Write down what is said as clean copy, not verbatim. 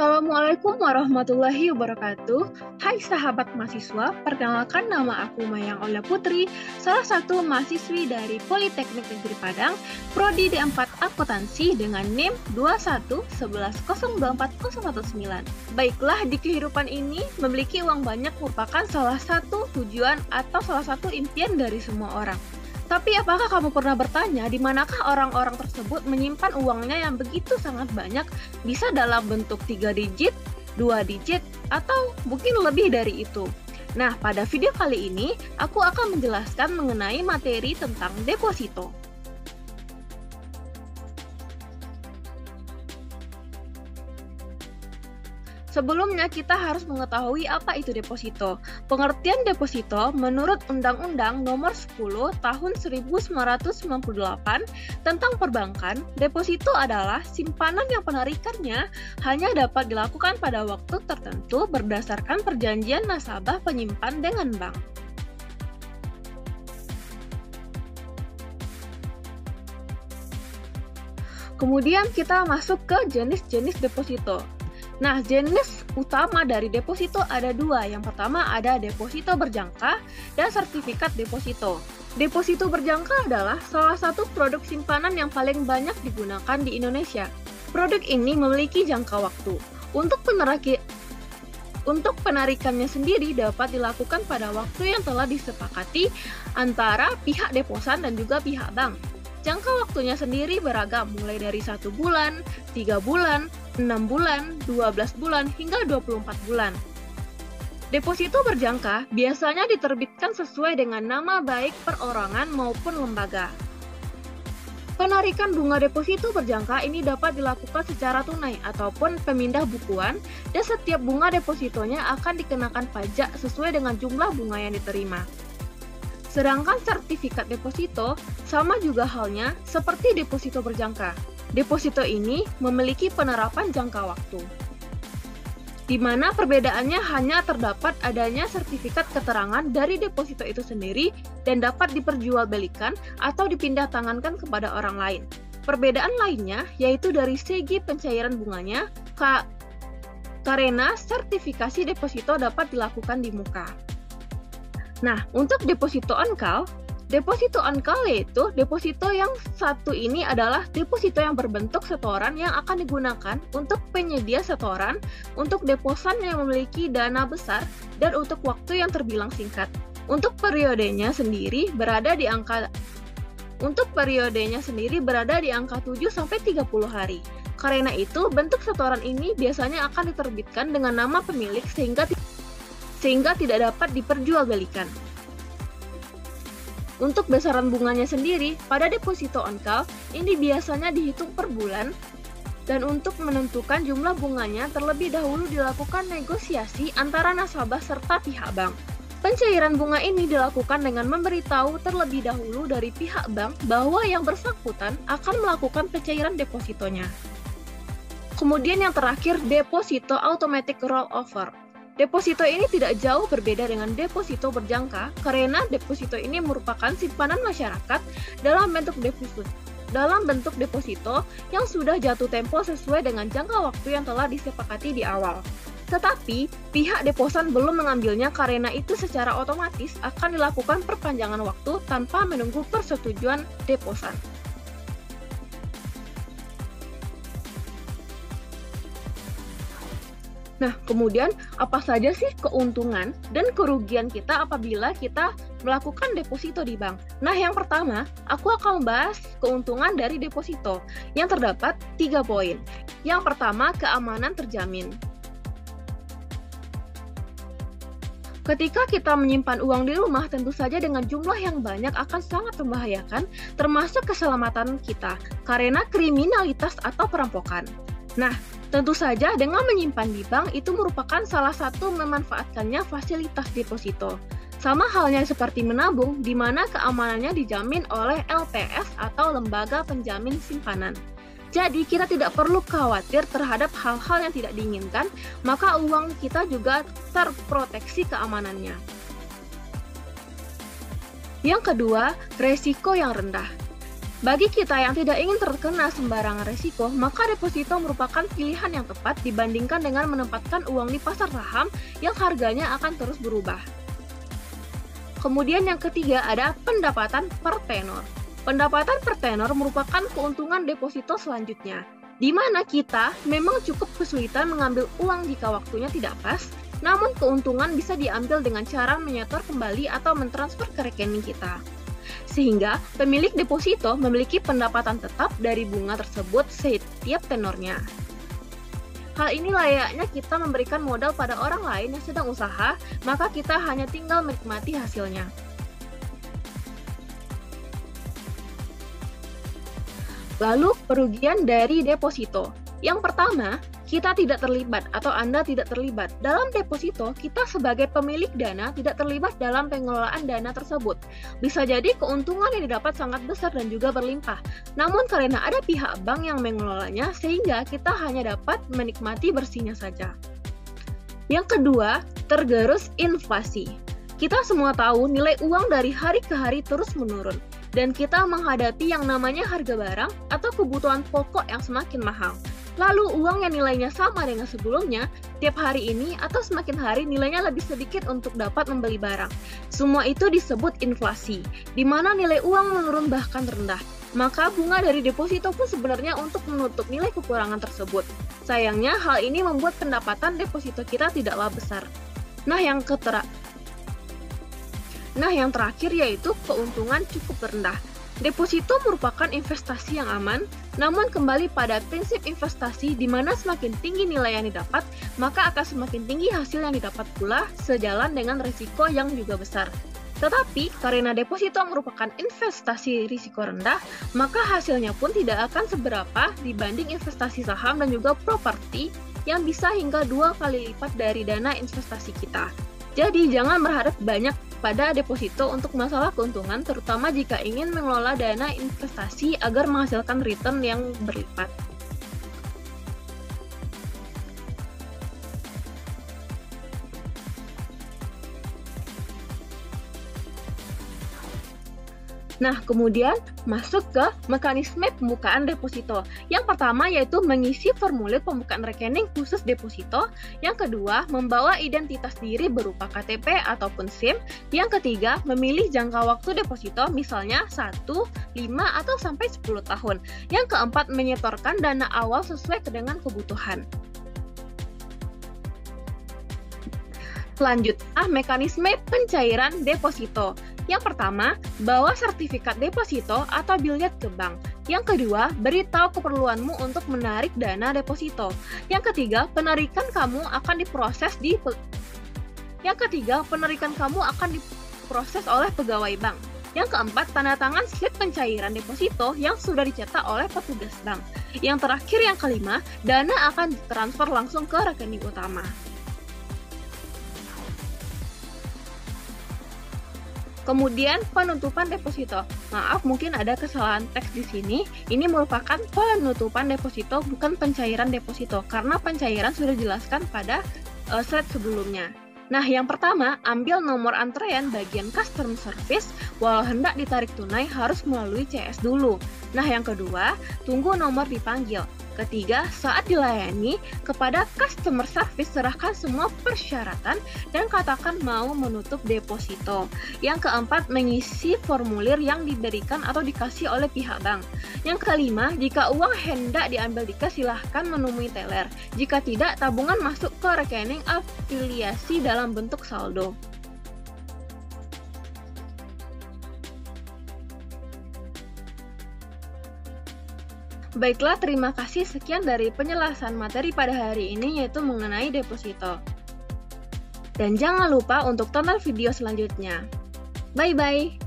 Assalamualaikum warahmatullahi wabarakatuh. Hai sahabat mahasiswa, perkenalkan nama aku Mayang Olia Putri, salah satu mahasiswi dari Politeknik Negeri Padang, Prodi D4 Akuntansi dengan NIM 2111024019. Baiklah, di kehidupan ini, memiliki uang banyak merupakan salah satu tujuan atau salah satu impian dari semua orang. Tapi apakah kamu pernah bertanya di manakah orang-orang tersebut menyimpan uangnya yang begitu sangat banyak, bisa dalam bentuk 3 digit, 2 digit, atau mungkin lebih dari itu? Nah, pada video kali ini, aku akan menjelaskan mengenai materi tentang deposito. Sebelumnya, kita harus mengetahui apa itu deposito. Pengertian deposito menurut Undang-Undang Nomor 10 Tahun 1998 tentang perbankan, deposito adalah simpanan yang penarikannya hanya dapat dilakukan pada waktu tertentu berdasarkan perjanjian nasabah penyimpan dengan bank. Kemudian kita masuk ke jenis-jenis deposito. Nah, jenis utama dari deposito ada dua. Yang pertama ada deposito berjangka dan sertifikat deposito. Deposito berjangka adalah salah satu produk simpanan yang paling banyak digunakan di Indonesia. Produk ini memiliki jangka waktu. Untuk penarikannya sendiri dapat dilakukan pada waktu yang telah disepakati antara pihak deposan dan juga pihak bank. Jangka waktunya sendiri beragam, mulai dari 1 bulan, 3 bulan, 6 bulan, 12 bulan, hingga 24 bulan. Deposito berjangka biasanya diterbitkan sesuai dengan nama baik perorangan maupun lembaga. Penarikan bunga deposito berjangka ini dapat dilakukan secara tunai ataupun pemindah bukuan, dan setiap bunga depositonya akan dikenakan pajak sesuai dengan jumlah bunga yang diterima. Sedangkan sertifikat deposito sama juga halnya seperti deposito berjangka. Deposito ini memiliki penerapan jangka waktu, di mana perbedaannya hanya terdapat adanya sertifikat keterangan dari deposito itu sendiri dan dapat diperjualbelikan atau dipindah tangankan kepada orang lain. Perbedaan lainnya yaitu dari segi pencairan bunganya, karena sertifikasi deposito dapat dilakukan di muka. Nah, untuk deposito on call yaitu deposito yang satu ini adalah deposito yang berbentuk setoran yang akan digunakan untuk penyedia setoran, untuk deposan yang memiliki dana besar, dan untuk waktu yang terbilang singkat. Untuk periodenya sendiri berada di angka 7-30 hari. Karena itu, bentuk setoran ini biasanya akan diterbitkan dengan nama pemilik sehingga tidak dapat diperjualbelikan. Untuk besaran bunganya sendiri, pada deposito on call, ini biasanya dihitung per bulan, dan untuk menentukan jumlah bunganya terlebih dahulu dilakukan negosiasi antara nasabah serta pihak bank. Pencairan bunga ini dilakukan dengan memberitahu terlebih dahulu dari pihak bank bahwa yang bersangkutan akan melakukan pencairan depositonya. Kemudian yang terakhir, deposito automatic rollover. Deposito ini tidak jauh berbeda dengan deposito berjangka, karena deposito ini merupakan simpanan masyarakat dalam bentuk deposito yang sudah jatuh tempo sesuai dengan jangka waktu yang telah disepakati di awal. Tetapi, pihak deposan belum mengambilnya karena itu secara otomatis akan dilakukan perpanjangan waktu tanpa menunggu persetujuan deposan. Nah, kemudian apa saja sih keuntungan dan kerugian kita apabila kita melakukan deposito di bank? Nah, yang pertama, aku akan membahas keuntungan dari deposito yang terdapat 3 poin. Yang pertama, keamanan terjamin. Ketika kita menyimpan uang di rumah, tentu saja dengan jumlah yang banyak akan sangat membahayakan, termasuk keselamatan kita, karena kriminalitas atau perampokan. Nah, tentu saja dengan menyimpan di bank itu merupakan salah satu memanfaatkannya fasilitas deposito. Sama halnya seperti menabung, di mana keamanannya dijamin oleh LPS atau Lembaga Penjamin Simpanan. Jadi kita tidak perlu khawatir terhadap hal-hal yang tidak diinginkan, maka uang kita juga terproteksi keamanannya. Yang kedua, resiko yang rendah. Bagi kita yang tidak ingin terkena sembarangan risiko, maka deposito merupakan pilihan yang tepat dibandingkan dengan menempatkan uang di pasar saham yang harganya akan terus berubah. Kemudian yang ketiga ada pendapatan per tenor. Pendapatan per tenor merupakan keuntungan deposito selanjutnya, di mana kita memang cukup kesulitan mengambil uang jika waktunya tidak pas, namun keuntungan bisa diambil dengan cara menyetor kembali atau mentransfer ke rekening kita. Sehingga pemilik deposito memiliki pendapatan tetap dari bunga tersebut setiap tenornya. Hal ini layaknya kita memberikan modal pada orang lain yang sedang usaha, maka kita hanya tinggal menikmati hasilnya. Lalu, kerugian dari deposito. Yang pertama, kita tidak terlibat atau Anda tidak terlibat. Dalam deposito, kita sebagai pemilik dana tidak terlibat dalam pengelolaan dana tersebut. Bisa jadi keuntungan yang didapat sangat besar dan juga berlimpah. Namun karena ada pihak bank yang mengelolanya, sehingga kita hanya dapat menikmati bersihnya saja. Yang kedua, tergerus inflasi. Kita semua tahu nilai uang dari hari ke hari terus menurun. Dan kita menghadapi yang namanya harga barang atau kebutuhan pokok yang semakin mahal. Lalu uang yang nilainya sama dengan sebelumnya, tiap hari ini atau semakin hari nilainya lebih sedikit untuk dapat membeli barang. Semua itu disebut inflasi, di mana nilai uang menurun bahkan rendah. Maka bunga dari deposito pun sebenarnya untuk menutup nilai kekurangan tersebut. Sayangnya hal ini membuat pendapatan deposito kita tidaklah besar. Nah yang terakhir yaitu keuntungan cukup rendah. Deposito merupakan investasi yang aman, namun kembali pada prinsip investasi di mana semakin tinggi nilai yang didapat, maka akan semakin tinggi hasil yang didapat pula sejalan dengan risiko yang juga besar. Tetapi karena deposito merupakan investasi risiko rendah, maka hasilnya pun tidak akan seberapa dibanding investasi saham dan juga properti yang bisa hingga 2 kali lipat dari dana investasi kita. Jadi jangan berharap banyak pada deposito untuk masalah keuntungan, terutama jika ingin mengelola dana investasi agar menghasilkan return yang berlipat. Nah, kemudian masuk ke mekanisme pembukaan deposito. Yang pertama yaitu mengisi formulir pembukaan rekening khusus deposito. Yang kedua, membawa identitas diri berupa KTP ataupun SIM. Yang ketiga, memilih jangka waktu deposito, misalnya 1, 5, atau sampai 10 tahun. Yang keempat, menyetorkan dana awal sesuai dengan kebutuhan. Selanjutnya, mekanisme pencairan deposito. Yang pertama, bawa sertifikat deposito atau biljet ke bank. Yang kedua, beritahu keperluanmu untuk menarik dana deposito. Yang ketiga, penarikan kamu akan diproses oleh pegawai bank. Yang keempat, tanda tangan slip pencairan deposito yang sudah dicetak oleh petugas bank. Yang terakhir, yang kelima, dana akan ditransfer langsung ke rekening utama. Kemudian penutupan deposito. Maaf, mungkin ada kesalahan teks di sini. Ini merupakan penutupan deposito, bukan pencairan deposito, karena pencairan sudah dijelaskan pada slide sebelumnya. Nah, yang pertama, ambil nomor antrean bagian customer service, walau hendak ditarik tunai harus melalui CS dulu. Nah, yang kedua, tunggu nomor dipanggil. Ketiga, saat dilayani, kepada customer service serahkan semua persyaratan dan katakan mau menutup deposito. Yang keempat, mengisi formulir yang diberikan atau dikasih oleh pihak bank. Yang kelima, jika uang hendak diambil dikas, silahkan menemui teller. Jika tidak, tabungan masuk ke rekening afiliasi dalam bentuk saldo. Baiklah, terima kasih. Sekian dari penjelasan materi pada hari ini, yaitu mengenai deposito. Dan jangan lupa untuk tonton video selanjutnya. Bye-bye!